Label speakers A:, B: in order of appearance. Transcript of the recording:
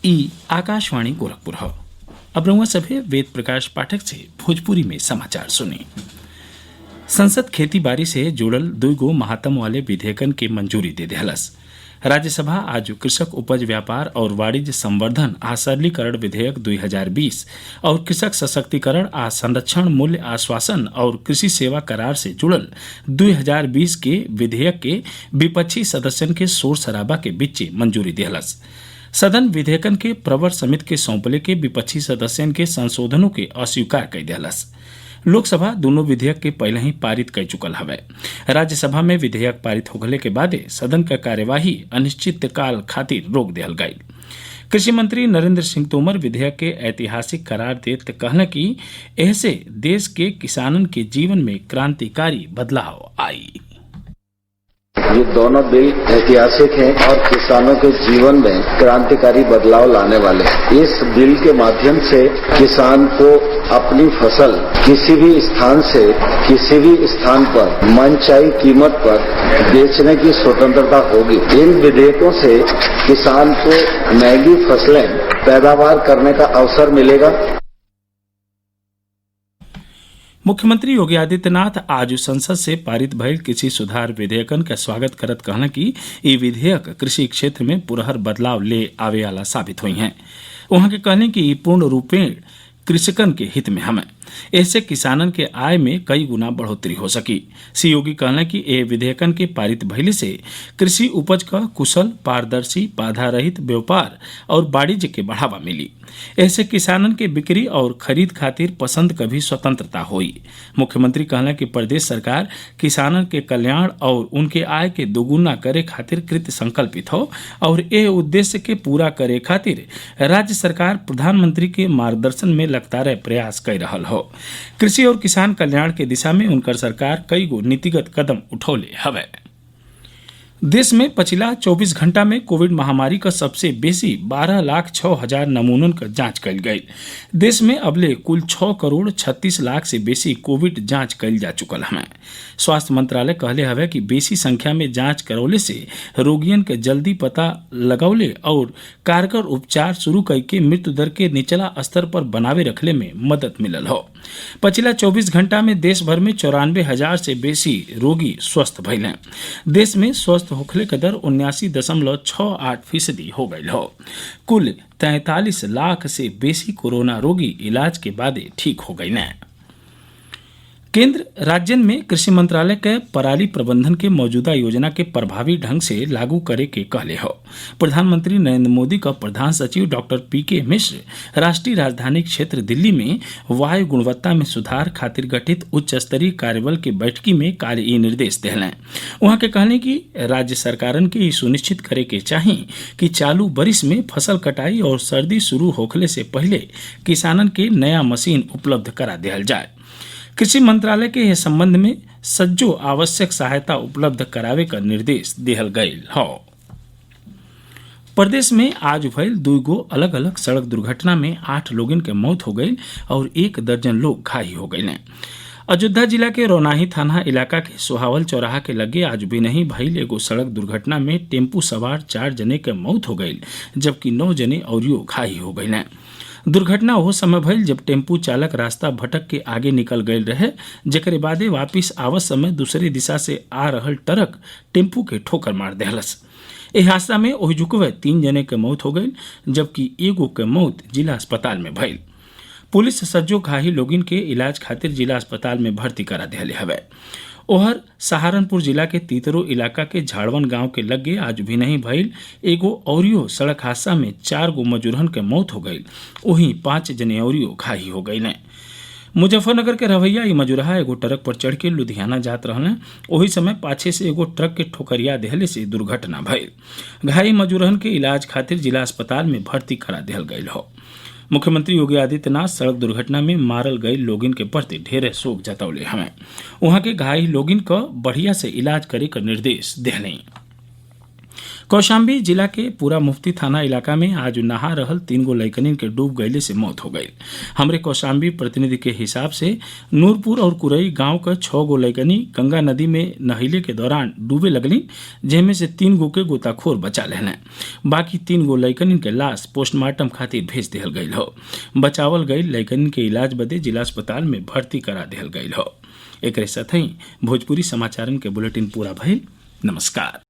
A: ई आकाशवाणी गोरखपुर है। अब रउआ सभे वेद प्रकाश पाठक से भोजपुरी में समाचार सुने। संसद खेती बाड़ी से जुड़ल 2 गो महात्म वाले विधेयकन के मंजूरी दे देहलस। राज्यसभा आज कृषक उपज व्यापार और वाणिज्य संवर्धन आ सरलीकरण विधेयक 2020 और कृषक सशक्तिकरण आ संरक्षण मूल्य आश्वासन और कृषि सेवा करार से जुड़ल 2020 के विधेयक के विपक्षी सदस्यन के शोर शराबा के बीच मंजूरी देहलस। सदन विधेयकन के प्रवर समिति के सौंपले के विपक्षी सदस्यन के संशोधनों के अस्वीकार कर दिहलस। लोकसभा दोनों विधेयक के पहले ही पारित कर चुकल हवे। राज्यसभा में विधेयक पारित होगले के बादे सदन का कार्यवाही अनिश्चित काल खातिर रोक दिहल गई। कृषि मंत्री नरेंद्र सिंह तोमर विधेयक के ऐतिहासिक करार देत कहले कि ऐसे देश के किसानन के जीवन में क्रांतिकारी बदलाव आई।
B: ये दोनों बिल ऐतिहासिक हैं और किसानों के जीवन में क्रांतिकारी बदलाव लाने वाले हैं। इस बिल के माध्यम से किसान को अपनी फसल किसी भी स्थान से किसी भी स्थान पर मनचाही कीमत पर बेचने की स्वतंत्रता होगी। इन विधेयकों से किसान को महंगी फसलें पैदावार करने का अवसर मिलेगा।
A: मुख्यमंत्री योगी आदित्यनाथ आज संसद से पारित भइल कृषि सुधार विधेयकन का स्वागत करत कहना कि ये विधेयक कृषि क्षेत्र में पुरहर बदलाव ले आवे वाला साबित हुई हैं। वहां के कहने कि ये पूर्ण रूपेण कृषकन के हित में हमें ऐसे किसानन के आय में कई गुना बढ़ोतरी हो सकी। श्री योगी कहना कि ए विधेयकन के पारित भइले से कृषि उपज का कुशल पारदर्शी बाधा रहित व्यापार और वाणिज्य के बढ़ावा मिली। ऐसे किसानन के बिक्री और खरीद खातिर पसंद का भी स्वतंत्रता हुई। मुख्यमंत्री कहना कि प्रदेश सरकार किसानन के कल्याण और उनके आय के दोगुना करे खातिर कृत संकल्पित हो और ए उद्देश्य के पूरा करे खातिर राज्य सरकार प्रधानमंत्री के मार्गदर्शन में लगातार प्रयास कर रहा हो। कृषि और किसान कल्याण के दिशा में उनकर सरकार कई गो नीतिगत कदम उठौले हवे। देश में पिछला 24 घंटा में कोविड महामारी का सबसे बेसी 12,06,000 नमूनन का जांच कल गई। देश में अबले कुल 6 करोड़ 36 लाख से बेसी कोविड जांच कल जा चुकल हमें। स्वास्थ्य मंत्रालय कहले हवे कि बेसी संख्या में जांच करौले से रोगियन के जल्दी पता लगौले और कारगर उपचार शुरू करके मृत्यु दर के निचला स्तर पर बनावे रखले में मदद मिलल हो। पिछला 24 घंटा में देश भर में 94,000 से बेसी रोगी स्वस्थ भइले। देश में स्वस्थ होखले का दर 79.68% हो गई हो। कुल 43 लाख से बेसी कोरोना रोगी इलाज के बाद ठीक हो गई न। केंद्र राज्यन में कृषि मंत्रालय के पराली प्रबंधन के मौजूदा योजना के प्रभावी ढंग से लागू करे के कहले हो। प्रधानमंत्री नरेंद्र मोदी का प्रधान सचिव डॉक्टर पीके मिश्र राष्ट्रीय राजधानी क्षेत्र दिल्ली में वायु गुणवत्ता में सुधार खातिर गठित उच्च स्तरीय कार्यबल के बैठकी में कल ये निर्देश दिले। वहां के कहने की राज्य सरकारन के सुनिश्चित करे के चाहिए कि चालू बरिस में फसल कटाई और सर्दी शुरू होखले से पहले किसानन के नया मशीन उपलब्ध करा दिया जाए। कृषि मंत्रालय के इस संबंध में सज्जो आवश्यक सहायता उपलब्ध करावे का निर्देश दिहल गयल हो। प्रदेश में आज भइल 2 गो अलग अलग सड़क दुर्घटना में 8 लोगन के मौत हो गई और 1 दर्जन लोग घायल हो गए। अयोध्या जिला के रौनाही थाना इलाका के सोहावल चौराहा के लगे आज भी नहीं भइल एगो सड़क दुर्घटना में टेम्पू सवार 4 जने के मौत हो गई जबकि 9 जने और घायल हो गए। दुर्घटना वो समय भइल जब टेम्पू चालक रास्ता भटक के आगे निकल गए रहे, जेकरे बादे वापिस आवत समय दूसरे दिशा से आ रहल ट्रक टेम्पू के ठोकर मार देहलस। एह हादसा में ओहिजुकवे 3 जने के मौत हो गई जबकि एगो के मौत जिला अस्पताल में भइल। पुलिस सज्जो घायल लोगिन के इलाज खातिर जिला अस्पताल में भर्ती करा दिहले हवे। ओहर सहारनपुर जिला के तीतरो इलाका के झाड़वन गांव के लगे आज भी नहीं भइल एगो औरियो सड़क हादसा में 4 गो मजूरन के मौत हो गई, वहीं 5 जने औरियो घायल हो गई ने। मुजफ्फरनगर के रवैया ई मजूरहा एगो ट्रक पर चढ़ के लुधियाना जात रहने, ओही समय पाछे से एगो ट्रक के ठोकरिया देहले से दुर्घटना भइल। घायल मजूरन के इलाज खातिर जिला अस्पताल में भर्ती करा दिहल गयल हो। मुख्यमंत्री योगी आदित्यनाथ सड़क दुर्घटना में मारल गए लोगिन के प्रति ढेरे शोक जतौले हमें। वहां के घायल लोगिन का बढ़िया से इलाज करे का निर्देश दिहले। कौशाम्बी जिला के पूरा मुफ्ती थाना इलाका में आज नहा रहल 3 गो लइकनिन के डूब गईले से मौत हो गई। हमरे कौशाम्बी प्रतिनिधि के हिसाब से नूरपुर और कुरई गांव का 6 गो लइकनी गंगा नदी में नहिले के दौरान डूबे लगली, जेमे से 3 गो के गोताखोर बचा लेने। बाकी 3 गो लइकनिन के लाश पोस्टमार्टम खातिर भेज दिहल गईल हो। बचावल गई लइकनिन के इलाज बदे जिला अस्पताल में भर्ती करा दिहल गईल हो। एकरे साथ ही भोजपुरी समाचारन के बुलेटिन पूरा भइल। नमस्कार।